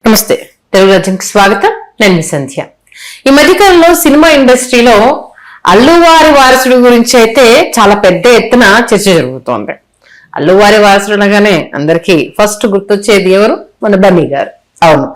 నమస్తే, తెలుగు రాజ్యంకి స్వాగతం. నేను మీ సంధ్య. ఈ మధ్యకాలంలో సినిమా ఇండస్ట్రీలో అల్లువారి వారసుడి గురించి అయితే చాలా పెద్ద ఎత్తున చర్చ జరుగుతోంది. అల్లువారి వారసుడు అనగానే అందరికీ ఫస్ట్ గుర్తొచ్చేది ఎవరు? మన బన్నీ గారు. అవును,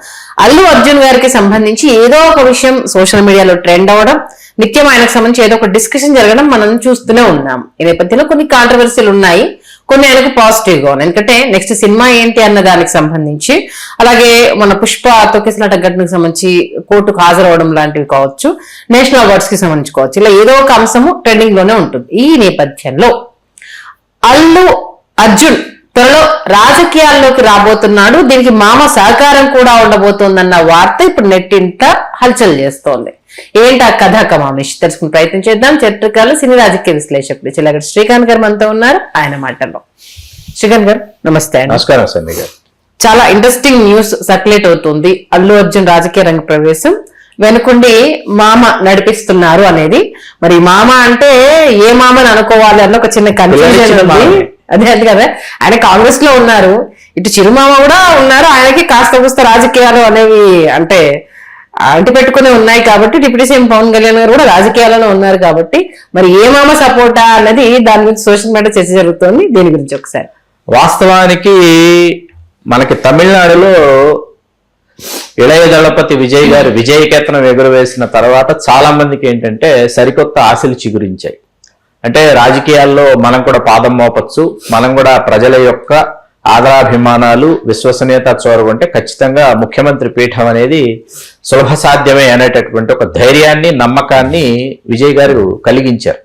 అల్లు అర్జున్ గారికి సంబంధించి ఏదో ఒక విషయం సోషల్ మీడియాలో ట్రెండ్ అవ్వడం, నిత్యం ఆయనకు సంబంధించి ఏదో ఒక డిస్కషన్ జరగడం మనం చూస్తూనే ఉన్నాం. ఈ నేపథ్యంలో కొన్ని కాంట్రవర్సీలు ఉన్నాయి, కొన్ని ఆయనకు పాజిటివ్ గా ఉన్నాయి. ఎందుకంటే నెక్స్ట్ సినిమా ఏంటి అన్న దానికి సంబంధించి, అలాగే మన పుష్ప తొక్కిసలాట ఘటనకు సంబంధించి కోర్టుకు హాజరవడం లాంటివి కావచ్చు, నేషనల్ అవార్డ్స్ కి సంబంధించి కావచ్చు, ఇలా ఏదో ఒక అంశము ట్రెండింగ్ లోనే ఉంటుంది. ఈ నేపథ్యంలో అల్లు అర్జున్ త్వరలో రాజకీయాల్లోకి రాబోతున్నాడు, దీనికి మామ సహకారం కూడా ఉండబోతోందన్న వార్త ఇప్పుడు నెట్టింట హల్చల్ చేస్తోంది. ఏంటి ఆ కథా కమామిష్ తెలుసుకునే ప్రయత్నం చేద్దాం. చరిత్రకారులు, సినీ రాజకీయ విశ్లేషకుడు చిల్లగడ్డ శ్రీకాంత్ గారు మనతో ఉన్నారు. ఆయన మాటల్లో. శ్రీకాంత్ గారు నమస్తే. నమస్కారం సంధ్య గారు. చాలా ఇంట్రెస్టింగ్ న్యూస్ సర్క్యులేట్ అవుతుంది. అల్లు అర్జున్ రాజకీయ రంగ ప్రవేశం వెనుకుండి మామ నడిపిస్తున్నారు అనేది. మరి మామ అంటే ఏ మామని అనుకోవాలి అన్న ఒక చిన్న కన్ఫ్యూజన్ ఉంది. అదే కదా, ఆయన కాంగ్రెస్ లో ఉన్నారు, ఇటు చిరుమామ కూడా ఉన్నారు. ఆయనకి కాస్త కూస్త రాజకీయాలు అనేవి అంటే అంటి పెట్టుకుని ఉన్నాయి కాబట్టి, డిప్యూటీ సీఎం పవన్ కళ్యాణ్ గారు కూడా రాజకీయాలలో ఉన్నారు కాబట్టి, మరి ఏ మామ సపోర్టా అన్నది దాని గురించి సోషల్ మీడియా చర్చ జరుగుతోంది. దీని గురించి ఒకసారి. వాస్తవానికి మనకి తమిళనాడులో ఇళయ దళపతి విజయ్ గారు విజయకేతనం ఎగురవేసిన తర్వాత చాలా మందికి ఏంటంటే సరికొత్త ఆశలు చిగురించాయి. అంటే రాజకీయాల్లో మనం కూడా పాదం మోపచ్చు, మనం కూడా ప్రజల యొక్క ఆదరాభిమానాలు, విశ్వసనీయత చోరగొంటే ఖచ్చితంగా ముఖ్యమంత్రి పీఠం అనేది సులభ సాధ్యమే అనేటటువంటి ఒక ధైర్యాన్ని, నమ్మకాన్ని విజయ్ గారు కలిగించారు.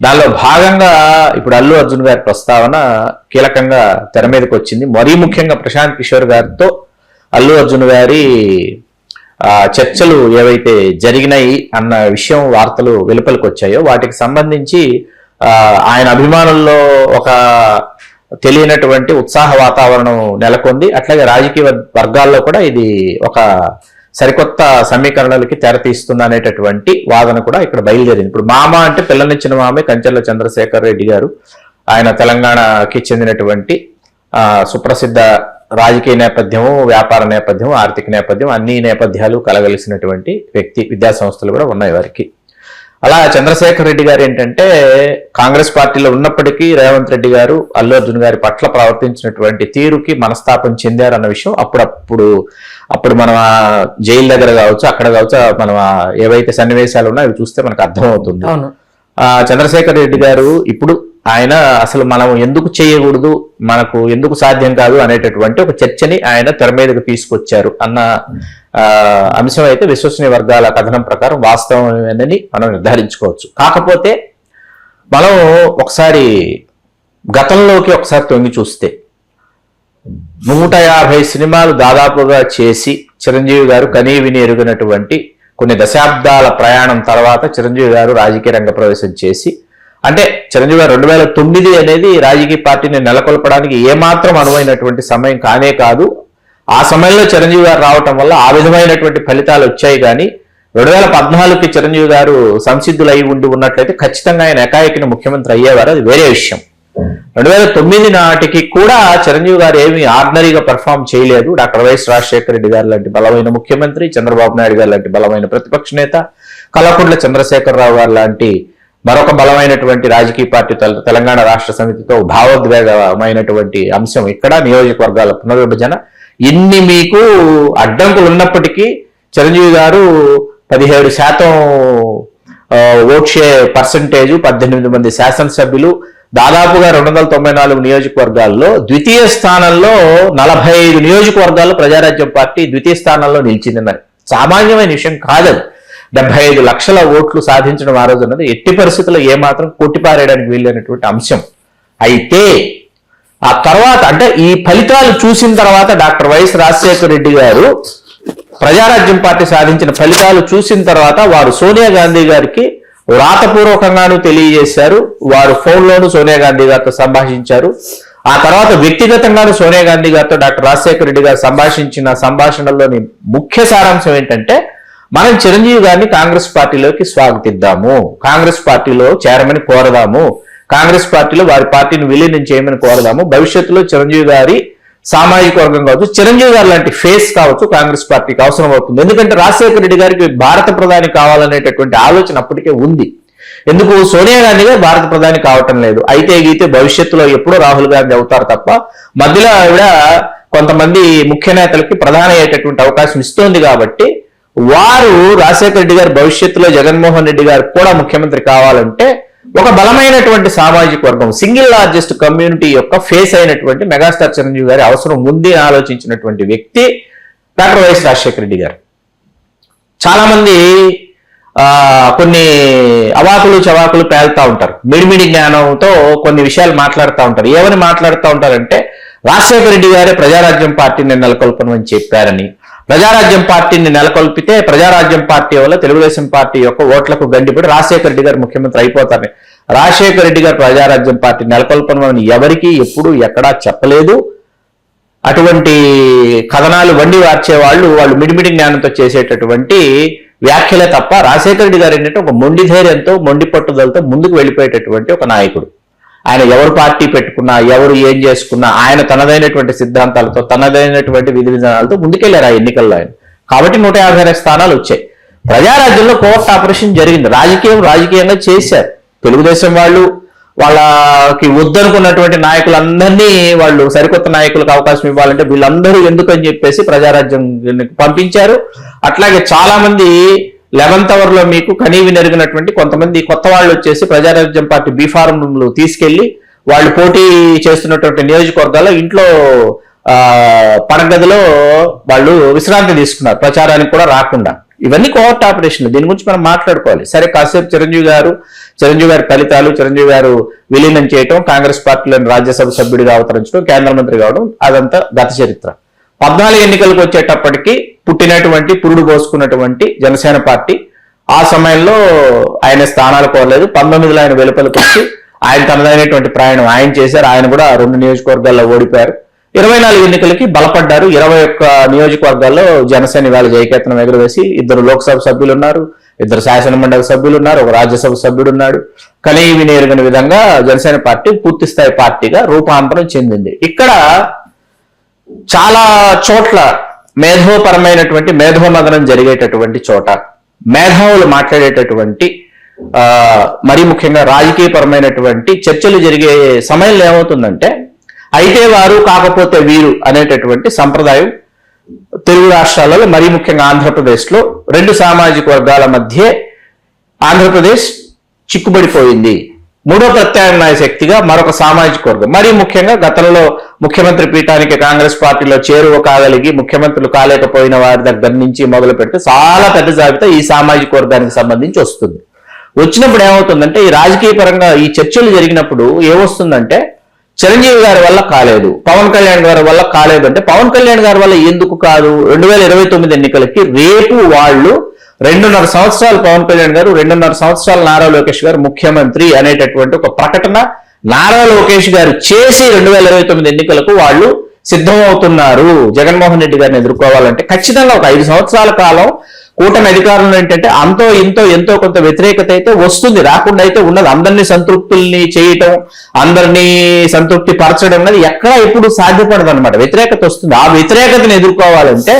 దానిలో భాగంగా ఇప్పుడు అల్లు అర్జున్ గారి ప్రస్తావన కీలకంగా తెర మీదకి వచ్చింది. మరీ ముఖ్యంగా ప్రశాంత్ కిషోర్ గారితో అల్లు అర్జున్ గారి చర్చలు ఏవైతే జరిగినాయి అన్న విషయం, వార్తలు వెలుపలికి వచ్చాయో వాటికి సంబంధించి ఆయన అభిమానుల్లో ఒక తెలియనటువంటి ఉత్సాహ వాతావరణం నెలకొంది. అట్లాగే రాజకీయ వర్గాల్లో కూడా ఇది ఒక సరికొత్త సమీకరణలకి తెరతీస్తుంది అనేటటువంటి వాదన కూడా ఇక్కడ బయలుదేరింది. ఇప్పుడు మామ అంటే పిల్లనిచ్చిన మామే కంచెర్ల చంద్రశేఖర్ రెడ్డి గారు. ఆయన తెలంగాణకి చెందినటువంటి సుప్రసిద్ధ రాజకీయ నేపథ్యము, వ్యాపార నేపథ్యం, ఆర్థిక నేపథ్యం, అన్ని నేపథ్యాలు కలగలిసినటువంటి వ్యక్తి. విద్యా సంస్థలు కూడా ఉన్నాయి వారికి. అలా చంద్రశేఖర్ రెడ్డి గారు ఏంటంటే కాంగ్రెస్ పార్టీలో ఉన్నప్పటికీ రేవంత్ రెడ్డి గారు అల్లు అర్జున్ గారి పట్ల ప్రవర్తించినటువంటి తీరుకి మనస్తాపం చెందారు అన్న విషయం అప్పుడు మనం జైలు దగ్గర కావచ్చు, అక్కడ కావచ్చు, మనం ఏవైతే సన్నివేశాలు ఉన్నాయో అవి చూస్తే మనకు అర్థమవుతుంది. చంద్రశేఖర్ రెడ్డి గారు ఇప్పుడు ఆయన అసలు మనం ఎందుకు చేయకూడదు, మనకు ఎందుకు సాధ్యం కాదు అనేటటువంటి ఒక చర్చని ఆయన తెర మీదకు తీసుకొచ్చారు అన్న అంశం అయితే విశ్వసనీయ వర్గాల కథనం ప్రకారం వాస్తవమేనని మనం నిర్ధారించుకోవచ్చు. కాకపోతే మనం ఒకసారి గతంలోకి ఒకసారి తొంగి చూస్తే 150 సినిమాలు దాదాపుగా చేసి చిరంజీవి గారు కనీవిని ఎరుగినటువంటి కొన్ని దశాబ్దాల ప్రయాణం తర్వాత చిరంజీవి గారు రాజకీయ రంగ ప్రవేశం చేసి, అంటే చిరంజీవి గారు 2009 అనేది రాజకీయ పార్టీని నెలకొల్పడానికి ఏమాత్రం అనువైనటువంటి సమయం కానే కాదు. ఆ సమయంలో చిరంజీవి గారు రావటం వల్ల ఆ విధమైనటువంటి ఫలితాలు వచ్చాయి. కానీ 2014కి చిరంజీవి గారు సంసిద్ధులై ఉన్నట్లయితే ఖచ్చితంగా ఆయన ఏకాఏకిన ముఖ్యమంత్రి అయ్యేవారు, అది వేరే విషయం. 2009 నాటికి కూడా చిరంజీవి గారు ఏమీ ఆర్డినరీగా పర్ఫామ్ చేయలేదు. డాక్టర్ వైఎస్ రాజశేఖర రెడ్డి గారు లాంటి బలమైన ముఖ్యమంత్రి, చంద్రబాబు నాయుడు గారు లాంటి బలమైన ప్రతిపక్ష నేత, కల్వకుంట్ల చంద్రశేఖరరావు గారు లాంటి మరొక బలమైనటువంటి రాజకీయ పార్టీ తెలంగాణ రాష్ట్ర సమితితో భావోద్వేగమైనటువంటి అంశం ఇక్కడ నియోజకవర్గాల పునర్విభజన, ఇన్ని మీకు అడ్డంకులు ఉన్నప్పటికీ చిరంజీవి గారు 17% ఓట్ షేర్ పర్సంటేజ్, 18 మంది శాసనసభ్యులు, దాదాపుగా 294 నియోజకవర్గాల్లో ద్వితీయ స్థానంలో, 45 నియోజకవర్గాల్లో ప్రజారాజ్యం పార్టీ ద్వితీయ స్థానంలో నిలిచిందన్నారు. సామాన్యమైన విషయం కాదది. 75 లక్షల ఓట్లు సాధించడం ఆ రోజు అన్నది ఎట్టి పరిస్థితుల్లో ఏమాత్రం కొట్టిపారేయడానికి వీలైనటువంటి అంశం. అయితే ఆ తర్వాత అంటే ఈ ఫలితాలు చూసిన తర్వాత డాక్టర్ వైఎస్ రాజశేఖర రెడ్డి గారు ప్రజారాజ్యం పార్టీ సాధించిన ఫలితాలు చూసిన తర్వాత వారు సోనియా గాంధీ గారికి వ్రాతపూర్వకంగాను తెలియజేశారు. వారు ఫోన్లోనూ సోనియా గాంధీ గారితో సంభాషించారు. ఆ తర్వాత వ్యక్తిగతంగాను సోనియా గాంధీ గారితో డాక్టర్ రాజశేఖర రెడ్డి గారు సంభాషించిన సంభాషణలోని ముఖ్య సారాంశం ఏంటంటే, మనం చిరంజీవి గారిని కాంగ్రెస్ పార్టీలోకి స్వాగతిద్దాము, కాంగ్రెస్ పార్టీలో చేరమని కోరదాము, కాంగ్రెస్ పార్టీలో వారి పార్టీని విలీనం చేయమని కోరదాము, భవిష్యత్తులో చిరంజీవి గారి సామాజిక వర్గం కావచ్చు, చిరంజీవి గారు లాంటి ఫేస్ కావచ్చు కాంగ్రెస్ పార్టీకి అవసరం అవుతుంది. ఎందుకంటే రాజశేఖర రెడ్డి గారికి భారత ప్రధాని కావాలనేటటువంటి ఆలోచన అప్పటికే ఉంది. ఎందుకు సోనియా గాంధీ గారు భారత ప్రధాని కావటం లేదు, అయితే గీతే భవిష్యత్తులో ఎప్పుడో రాహుల్ గాంధీ అవుతారు తప్ప మధ్యలో ఆవిడ కొంతమంది ముఖ్య నేతలకి ప్రధాని అయ్యేటటువంటి అవకాశం ఇస్తోంది. కాబట్టి వారు రాజశేఖర రెడ్డి గారు భవిష్యత్తులో జగన్మోహన్ రెడ్డి గారు కూడా ముఖ్యమంత్రి కావాలంటే ఒక బలమైనటువంటి సామాజిక వర్గం, సింగిల్ లార్జెస్ట్ కమ్యూనిటీ యొక్క ఫేస్ అయినటువంటి మెగాస్టార్ చిరంజీవి గారి అవసరం ఉంది అని ఆలోచించినటువంటి వ్యక్తి డాక్టర్ వైఎస్ రాజశేఖర రెడ్డి గారు. చాలా మంది కొన్ని అవాకులు చవాకులు పేలుతా ఉంటారు, మిడిమిడి జ్ఞానంతో కొన్ని విషయాలు మాట్లాడుతూ ఉంటారు. ఏమని మాట్లాడుతూ ఉంటారంటే రాజశేఖర రెడ్డి గారే ప్రజారాజ్యం పార్టీని నెలకొల్పనని చెప్పారని, ప్రజారాజ్యం పార్టీని నెలకొల్పితే ప్రజారాజ్యం పార్టీ వల్ల తెలుగుదేశం పార్టీ యొక్క ఓట్లకు గండిపడి రాజశేఖర రెడ్డి గారు ముఖ్యమంత్రి అయిపోతారని. రాజశేఖర రెడ్డి గారు ప్రజారాజ్యం పార్టీ నెలకొల్పనని ఎవరికి ఎప్పుడు ఎక్కడా చెప్పలేదు. అటువంటి కథనాలు వండి వార్చే వాళ్ళు మిడిమిడి జ్ఞానంతో చేసేటటువంటి వ్యాఖ్యలే తప్ప రాజశేఖర రెడ్డి గారు ఏంటంటే ఒక మొండి ధైర్యంతో, మొండి పట్టుదలతో ముందుకు వెళ్ళిపోయేటటువంటి ఒక నాయకుడు. ఆయన ఎవరు పార్టీ పెట్టుకున్నా, ఎవరు ఏం చేసుకున్నా ఆయన తనదైనటువంటి సిద్ధాంతాలతో, తనదైనటువంటి విధి విధానాలతో ముందుకెళ్లారు ఆ ఎన్నికల్లో ఆయన. కాబట్టి 156 స్థానాలు వచ్చాయి. ప్రజారాజ్యంలో కోర్టు ఆపరేషన్ జరిగింది, రాజకీయంగా చేశారు. తెలుగుదేశం వాళ్ళకి వద్దనుకున్నటువంటి నాయకులందరినీ వాళ్ళు సరికొత్త నాయకులకు అవకాశం ఇవ్వాలంటే వీళ్ళందరూ ఎందుకని చెప్పేసి ప్రజారాజ్యం పంపించారు. అట్లాగే చాలా మంది 11th అవర్లో మీకు కనీవి నెరిగినటువంటి కొంతమంది కొత్త వాళ్ళు వచ్చేసి ప్రజారాజ్యం పార్టీ బీఫారంలు తీసుకెళ్లి వాళ్ళు పోటీ చేస్తున్నటువంటి నియోజకవర్గాల్లో ఇంట్లో పడగదిలో వాళ్ళు విశ్రాంతి తీసుకున్నారు, ప్రచారానికి కూడా రాకుండా. ఇవన్నీ కోర్టు ఆపరేషన్లు, దీని గురించి మనం మాట్లాడుకోవాలి. సరే, కాసేపు చిరంజీవి గారి ఫలితాలు, చిరంజీవి గారు విలీనం చేయటం, కాంగ్రెస్ పార్టీలోని రాజ్యసభ సభ్యుడిగా అవతరించడం, కేంద్ర మంత్రి కావడం అదంతా గత చరిత్ర. 14 ఎన్నికలకు వచ్చేటప్పటికి పుట్టినటువంటి పురుడు పోసుకున్నటువంటి జనసేన పార్టీ ఆ సమయంలో ఆయన స్థానాలు కోరలేదు. 19లో ఆయన వెలుపలికి వచ్చి ఆయన తనదైనటువంటి ప్రయాణం ఆయన చేశారు. ఆయన కూడా 2 నియోజకవర్గాల్లో ఓడిపోయారు. 24 ఎన్నికలకి బలపడ్డారు. 21 నియోజకవర్గాల్లో జనసేన ఇవాళ జయకేతనం ఎగురవేసి 2 లోక్సభ సభ్యులు ఉన్నారు, 2 శాసన మండలి సభ్యులు ఉన్నారు, 1 రాజ్యసభ సభ్యుడు ఉన్నాడు. కనీవి నేరుగని విధంగా జనసేన పార్టీ పూర్తి స్థాయి పార్టీగా రూపాంతరం చెందింది. ఇక్కడ చాలా చోట్ల మేధోపరమైనటువంటి మేధోమదనం జరిగేటటువంటి చోట, మేధావులు మాట్లాడేటటువంటి మరీ ముఖ్యంగా రాజకీయపరమైనటువంటి చర్చలు జరిగే సమయంలో ఏమవుతుందంటే అయితే వారు కాకపోతే వీరు అనేటటువంటి సంప్రదాయం తెలుగు రాష్ట్రాలలో మరీ ముఖ్యంగా ఆంధ్రప్రదేశ్లో 2 సామాజిక వర్గాల మధ్య ఆంధ్రప్రదేశ్ చిక్కుబడిపోయింది. 3వ ప్రత్యామ్నాయ శక్తిగా మరొక సామాజిక వర్గం, మరీ ముఖ్యంగా గతంలో ముఖ్యమంత్రి పీఠానికి కాంగ్రెస్ పార్టీలో చేరువ కాగలిగి ముఖ్యమంత్రులు కాలేకపోయిన వారి దగ్గర నుంచి మొదలు పెడితే చాలా పెద్ద జాబితా ఈ సామాజిక వర్గానికి సంబంధించి వస్తుంది. వచ్చినప్పుడు ఏమవుతుందంటే ఈ రాజకీయ పరంగా ఈ చర్చలు జరిగినప్పుడు ఏమొస్తుందంటే చిరంజీవి గారి వల్ల కాలేదు, పవన్ కళ్యాణ్ గారి వల్ల కాలేదు అంటే పవన్ కళ్యాణ్ గారి వల్ల ఎందుకు కాదు? 2029 ఎన్నికలకి రేపు వాళ్ళు 2.5 సంవత్సరాలు పవన్ కళ్యాణ్ గారు, 2.5 సంవత్సరాలు నారా లోకేష్ గారు ముఖ్యమంత్రి అనేటటువంటి ఒక ప్రకటన నారా లోకేష్ గారు చేసి 2029 ఎన్నికలకు వాళ్ళు సిద్ధమవుతున్నారు. జగన్మోహన్ రెడ్డి గారిని ఎదుర్కోవాలంటే ఖచ్చితంగా ఒక 5 సంవత్సరాల కాలం కూటమి అధికారంలో ఏంటంటే అంతో ఎంతో కొంత వ్యతిరేకత అయితే వస్తుంది, రాకుండా అయితే ఉన్నది. అందరినీ సంతృప్తుల్ని చేయటం, అందరినీ సంతృప్తి పరచడం అనేది ఎక్కడా ఎప్పుడు సాధ్యపడదు అనమాట. వ్యతిరేకత వస్తుంది. ఆ వ్యతిరేకతను ఎదుర్కోవాలంటే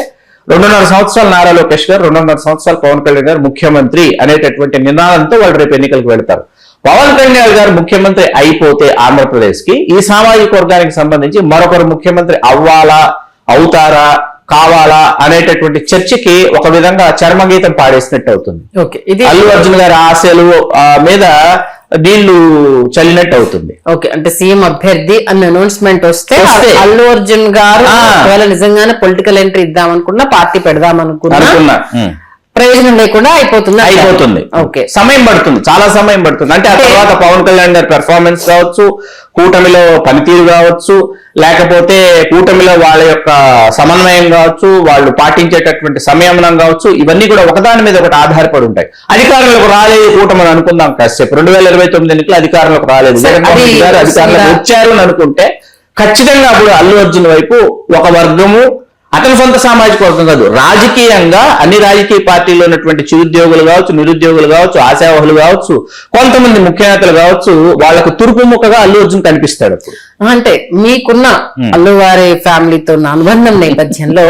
2.5 సంవత్సరాలు నారా లోకేష్ గారు, 2.5 సంవత్సరాలు పవన్ కళ్యాణ్ గారు ముఖ్యమంత్రి అనేటటువంటి నినాదంతో వాళ్ళు రేపు ఎన్నికలకు వెళ్తారు. పవన్ కళ్యాణ్ గారు ముఖ్యమంత్రి అయిపోతే ఆంధ్రప్రదేశ్ కి ఈ సామాజిక వర్గానికి సంబంధించి మరొకరు ముఖ్యమంత్రి అవ్వాలా, అవుతారా, కావాలా అనేటటువంటి చర్చకి ఒక విధంగా చర్మగీతం పాడేసినట్టు అవుతుంది. అల్లు అర్జున్ గారి ఆశలు మీద నీళ్లు చల్లినట్టు అవుతుంది. ఓకే, అంటే సీఎం అభ్యర్థి అన్న అనౌన్స్మెంట్ వస్తే అల్లు అర్జున్ గారు ఒకవేళ నిజంగానే పొలిటికల్ ఎంట్రీ ఇద్దామనుకున్నా, పార్టీ పెడదామనుకున్నా ప్రయోజనం లేకుండా అయిపోతుంది. ఓకే, సమయం పడుతుంది, చాలా సమయం పడుతుంది. అంటే ఆ తర్వాత పవన్ కళ్యాణ్ గారి పెర్ఫార్మెన్స్ కావచ్చు, కూటమిలో పనితీరు కావచ్చు, లేకపోతే కూటమిలో వాళ్ళ యొక్క సమన్వయం కావచ్చు, వాళ్ళు పాటించేటటువంటి సంయమనం కావచ్చు, ఇవన్నీ కూడా ఒకదాని మీద ఒకటి ఆధారపడి ఉంటాయి. అధికారంలోకి రాలేదు కూటమి అనుకుందాం కాసేపు, 2029 ఎన్నికలు అధికారంలోకి రాలేదు, జగన్మోహన్ రెడ్డి గారు అధికారంలోకి వచ్చారు అని అనుకుంటే ఖచ్చితంగా అప్పుడు అల్లు అర్జున్ వైపు ఒక వర్గము అతని సొంత సామాజిక వర్గం కాదు, రాజకీయంగా అన్ని రాజకీయ పార్టీల్లో ఉన్నటువంటి చిరుద్యోగులు కావచ్చు, నిరుద్యోగులు కావచ్చు, ఆశావహులు కావచ్చు, కొంతమంది ముఖ్య నేతలు కావచ్చు, వాళ్ళకు తురుపు ముక్కగా అల్లు అర్జున్ కనిపిస్తాడు అప్పుడు. అంటే మీకున్న అల్లు వారి ఫ్యామిలీతో ఉన్న అనుబంధం నేపథ్యంలో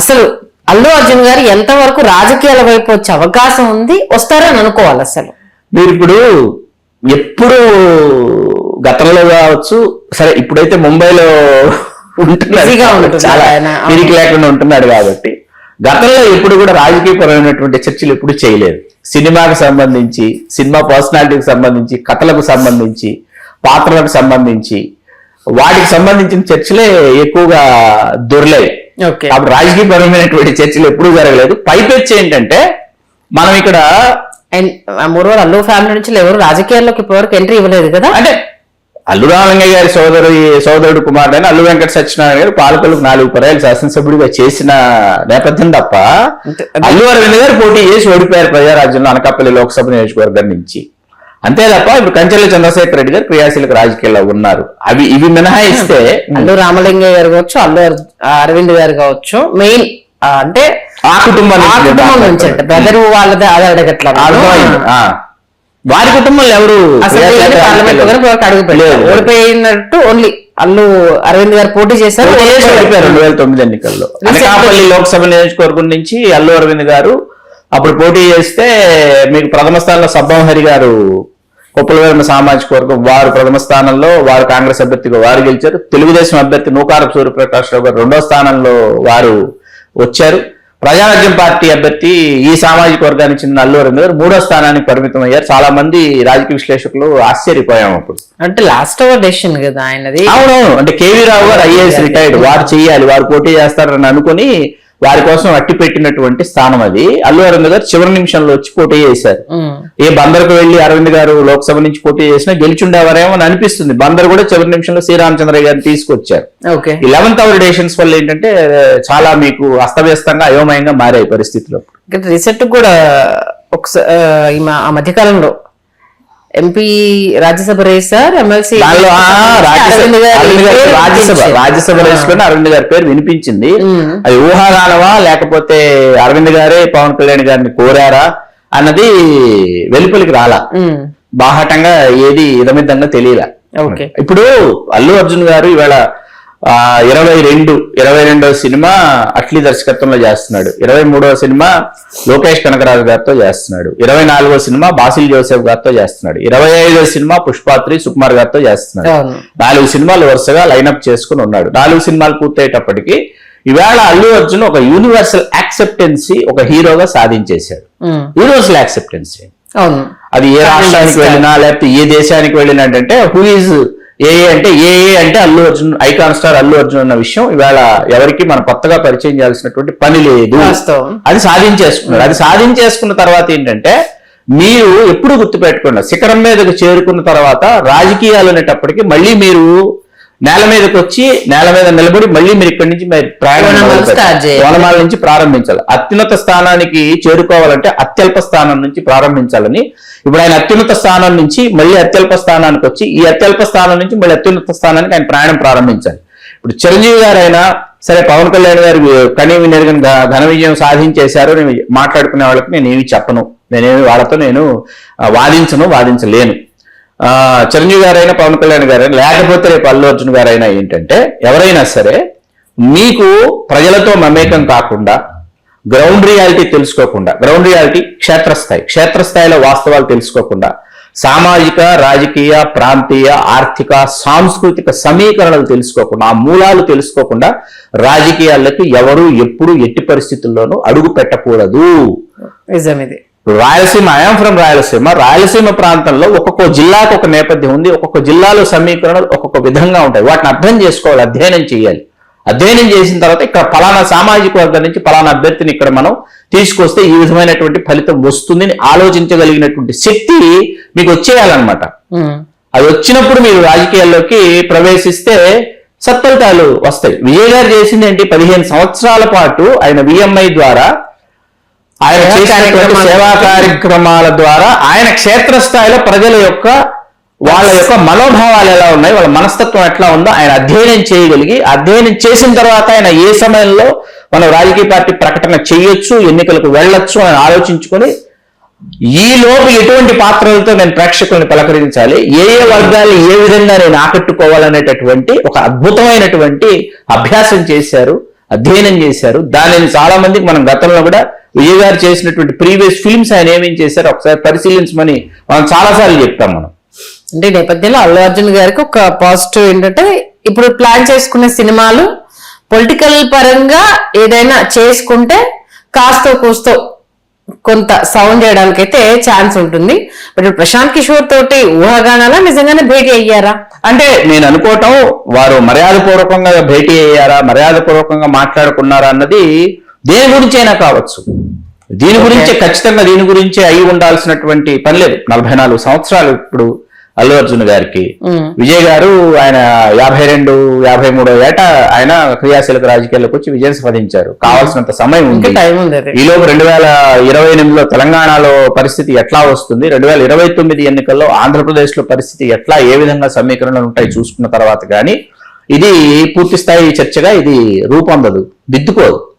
అసలు అల్లు అర్జున్ గారు ఎంతవరకు రాజకీయాల వైపు వచ్చే అవకాశం ఉంది, వస్తారని అనుకోవాలి అసలు? మీరు ఇప్పుడు ఎప్పుడు గతంలో కావచ్చు, సరే ఇప్పుడైతే ముంబైలో ఉంటున్నాడు, చాలా తిరిగి లేకుండా ఉంటున్నాడు కాబట్టి గతంలో ఎప్పుడు కూడా రాజకీయపరమైనటువంటి చర్చలు ఎప్పుడు చేయలేదు. సినిమాకు సంబంధించి, సినిమా పర్సనాలిటీకి సంబంధించి, కథలకు సంబంధించి, పాత్రలకు సంబంధించి, వాటికి సంబంధించిన చర్చలే ఎక్కువగా దొరలేవు. కాబట్టి రాజకీయపరమైనటువంటి చర్చలు ఎప్పుడు జరగలేదు. పైపెచ్చి ఏంటంటే మనం ఇక్కడ మూడు అల్లు ఫ్యామిలీ నుంచి ఎవరు రాజకీయాల్లోకి ఇప్పటివరకు ఎంట్రీ ఇవ్వలేదు కదా. అంటే అల్లు రామలింగయ్య గారి సోదరుడు కుమారుడైన అల్లు వెంకట సత్యనారాయణ గారు పాలకొల్లుకు 4 పర్యాలు శాసనసభ్యుడిగా చేసిన నేపథ్యం తప్ప అల్లు అరవింద్ గారు పోటీ చేసి ఓడిపోయారు ప్రజారాజ్యంలో అనకాపల్లి లోక్సభ నియోజకవర్గం నుంచి. అంతే తప్ప ఇప్పుడు కంచెల చంద్రశేఖర్ రెడ్డి గారు క్రియాశీలక రాజకీయాల్లో ఉన్నారు. ఇవి మినహాయిస్తే అల్లు రామలింగయ్య గారు కావచ్చు, అల్లు అరవింద్ గారు కావచ్చు, మెయిన్ అంటే ఆ కుటుంబం నుంచి బ్రదర్ వాళ్ళదే అది అడగట్లా. వారి కుటుంబంలో ఎవరు ఓడిపోయినట్టు ఓన్లీ అల్లు అరవింద్ గారు పోటీ చేశారు 2009 ఎన్నికల్లో. అనకాపల్లి లోక్సభ నియోజకవర్గం నుంచి అల్లు అరవింద్ గారు అప్పుడు పోటీ చేస్తే మీకు ప్రథమ స్థానంలో సబ్బంహరి గారు కొప్పులవేమ సామాజిక వర్గం వారు ప్రథమ స్థానంలో, వారు కాంగ్రెస్ అభ్యర్థిగా వారు గెలిచారు. తెలుగుదేశం అభ్యర్థి నూకారపు సూర్యప్రకాష్ రావు గారు 2వ స్థానంలో వారు వచ్చారు. ప్రజారాజ్యం పార్టీ అభ్యర్థి ఈ సామాజిక వర్గానికి చెందిన అల్లు అరవింద్ గారు 3వ స్థానానికి పరిమితం అయ్యారు. చాలా మంది రాజకీయ విశ్లేషకులు ఆశ్చర్యపోయాం అప్పుడు. అంటే లాస్ట్ అవర్ డెసిషన్ కదా ఆయనది. అవునవును, అంటే కేవీ రావు గారు ఐఏఎస్ రిటైర్డ్, వారు చెయ్యాలి, వారు పోటీ చేస్తారని అనుకుని వారి కోసం అట్టి పెట్టినటువంటి స్థానం అది. అల్లు అరవింద్ గారు చివరి నిమిషంలో వచ్చి పోటీ చేశారు. ఏ బందర్కు వెళ్లి అరవింద్ గారు లోక్సభ నుంచి పోటీ చేసినా గెలిచుండేవారేమో అని అనిపిస్తుంది. బందర్ కూడా చివరి నిమిషంలో శ్రీరామచంద్రయ్య గారిని తీసుకొచ్చారు. 11th అవర్ డెసిషన్స్ వల్ల ఏంటంటే చాలా మీకు అస్తవ్యస్తంగా అయోమయంగా మారాయి పరిస్థితులు. రీసెంట్ కూడా ఒకసారి ఆ మధ్యకాలంలో MP Rajya Sabha race sir, MLC Rajya Sabha race లోనే అరవింద్ గారి పేరు వినిపించింది. అది ఊహాగానమా లేకపోతే అరవింద్ గారే పవన్ కళ్యాణ్ గారిని కోరారా అన్నది వెలుపలికి రాలా, బాహాటంగా ఏది ఇదమిద్దంగా తెలియలా. ఇప్పుడు అల్లు అర్జున్ గారు ఇవాళ 22వ సినిమా అట్లీ దర్శకత్వంలో చేస్తున్నాడు. 23వ సినిమా లోకేష్ కనకరాజు గారితో చేస్తున్నాడు. 24వ సినిమా బాసిల్ జోసెఫ్ గారితో చేస్తున్నాడు. 25వ సినిమా పుష్పాత్రి సుకుమార్ గారితో చేస్తున్నాడు. 4 సినిమాలు వరుసగా లైనప్ చేసుకుని ఉన్నాడు. 4 సినిమాలు పూర్తయ్యేటప్పటికి ఇవాళ అల్లు అర్జున్ ఒక యూనివర్సల్ యాక్సెప్టెన్సీ ఒక హీరోగా సాధించేశాడు. యూనివర్సల్ యాక్సెప్టెన్సీ అది ఏ రాష్ట్రానికి వెళ్ళినా లేకపోతే ఏ దేశానికి వెళ్ళినా అంటే హూ ఈజ్ ఏఏ అంటే అల్లు అర్జున్, ఐకాన్ స్టార్ అల్లు అర్జున్ అన్న విషయం ఇవాళ ఎవరికి మనం కొత్తగా పరిచయం చేయాల్సినటువంటి పని లేదు. అది సాధించేసుకున్నాడు. అది సాధించేసుకున్న తర్వాత ఏంటంటే మీరు ఎప్పుడు గుర్తుపెట్టుకున్న శిఖరం మీదకు చేరుకున్న తర్వాత రాజకీయాలు అనేటప్పటికీ మళ్ళీ మీరు నేల మీదకి వచ్చి నేల మీద నిలబడి మళ్ళీ మీరు ఇక్కడి నుంచి వనమాల నుంచి ప్రారంభించాలి. అత్యున్నత స్థానానికి చేరుకోవాలంటే అత్యల్ప స్థానం నుంచి ప్రారంభించాలని ఇప్పుడు ఆయన అత్యున్నత స్థానం నుంచి మళ్ళీ అత్యల్ప స్థానానికి వచ్చి ఈ అత్యల్ప స్థానం నుంచి మళ్ళీ అత్యున్నత స్థానానికి ఆయన ప్రయాణం ప్రారంభించాలి. ఇప్పుడు చిరంజీవి గారైనా సరే, పవన్ కళ్యాణ్ గారు కనీవి నెరగని ఘన విజయం సాధించేశారు నేను మాట్లాడుకునే వాళ్ళకి నేను ఏమి చెప్పను, వాళ్ళతో నేను వాదించలేను. చిరంజీవి గారైనా పవన్ కళ్యాణ్ గారైనా లేకపోతే రేపు అల్లు అర్జున్ గారైనా ఏంటంటే ఎవరైనా సరే మీకు ప్రజలతో మమేకం కాకుండా, గ్రౌండ్ రియాలిటీ తెలుసుకోకుండా, గ్రౌండ్ రియాలిటీ క్షేత్రస్థాయిలో వాస్తవాలు తెలుసుకోకుండా, సామాజిక రాజకీయ ప్రాంతీయ ఆర్థిక సాంస్కృతిక సమీకరణలు తెలుసుకోకుండా, ఆ మూలాలు తెలుసుకోకుండా రాజకీయాలకి ఎవరు ఎప్పుడు ఎట్టి పరిస్థితుల్లోనూ అడుగు పెట్టకూడదు. రాయలసీమ, ఐఎమ్ ఫ్రమ్ రాయలసీమ ప్రాంతంలో ఒక్కొక్క జిల్లాకు ఒక నేపథ్యం ఉంది. ఒక్కొక్క జిల్లాలో సమీకరణలు ఒక్కొక్క విధంగా ఉంటాయి. వాటిని అర్థం చేసుకోవాలి, అధ్యయనం చేయాలి. అధ్యయనం చేసిన తర్వాత ఇక్కడ ఫలానా సామాజిక వర్గం నుంచి ఫలానా అభ్యర్థిని ఇక్కడ మనం తీసుకొస్తే ఈ విధమైనటువంటి ఫలితం వస్తుందని ఆలోచించగలిగినటువంటి శక్తి మీకు వచ్చేయాలన్నమాట. అది వచ్చినప్పుడు మీరు రాజకీయాల్లోకి ప్రవేశిస్తే సత్ఫలితాలు వస్తాయి. విజయ్ గారు చేసింది ఏంటి, 15 సంవత్సరాల పాటు ఆయన విఎంఐ ద్వారా ఆయన చేసినటువంటి సేవా కార్యక్రమాల ద్వారా ఆయన క్షేత్రస్థాయిలో ప్రజల యొక్క వాళ్ళ యొక్క మనోభావాలు ఎలా ఉన్నాయి, వాళ్ళ మనస్తత్వం ఎట్లా ఉందో ఆయన అధ్యయనం చేయగలిగి, అధ్యయనం చేసిన తర్వాత ఆయన ఏ సమయంలో మనం రాజకీయ పార్టీ ప్రకటన చేయొచ్చు, ఎన్నికలకు వెళ్ళొచ్చు అని ఆలోచించుకొని ఈ లోపు ఎటువంటి పాత్రలతో నేను ప్రేక్షకుల్ని పలకరించాలి, ఏ వర్గాలు ఏ విధంగా నేను ఆకట్టుకోవాలనేటటువంటి ఒక అద్భుతమైనటువంటి అభ్యాసం చేశారు, అధ్యయనం చేశారు. దానిని చాలా మందికి మనం గతంలో కూడా విజయ్ గారు చేసినటువంటి ప్రీవియస్ ఫిల్మ్స్ ఆయన ఏమేం చేశారు ఒకసారి పరిశీలించమని మనం చాలాసార్లు చెప్తాం. మనం అంటే నేపథ్యంలో అల్లు అర్జున్ గారికి ఒక పాజిటివ్ ఏంటంటే ఇప్పుడు ప్లాన్ చేసుకునే సినిమాలు పొలిటికల్ పరంగా ఏదైనా చేసుకుంటే కాస్తో కూస్తో కొంత సౌండ్ చేయడానికి అయితే ఛాన్స్ ఉంటుంది. బట్ ప్రశాంత్ కిషోర్ తోటి ఊహాగానాలా నిజంగానే భేటీ అయ్యారా? అంటే నేను అనుకోవటం వారు మర్యాదపూర్వకంగా భేటీ అయ్యారా, మర్యాదపూర్వకంగా మాట్లాడుకున్నారా అన్నది దేని గురించి అయినా కావచ్చు. దీని గురించే ఖచ్చితంగా దీని గురించే అయి ఉండాల్సినటువంటి పని లేదు. 44 సంవత్సరాలు ఇప్పుడు అల్లు అర్జున్ గారికి. విజయ్ గారు ఆయన 52, 53 ఏట ఆయన క్రియాశీలక రాజకీయాల్లోకి వచ్చి విజయం సాధించారు. కావాల్సినంత సమయం ఉంది. ఈలోపు 2028లో తెలంగాణలో పరిస్థితి ఎట్లా వస్తుంది, 2029 ఎన్నికల్లో ఆంధ్రప్రదేశ్ లో పరిస్థితి ఎట్లా, ఏ విధంగా సమీకరణలు ఉంటాయి చూసుకున్న తర్వాత కానీ ఇది పూర్తి స్థాయి చర్చగా ఇది రూపొందదు, దిద్దుకోదు.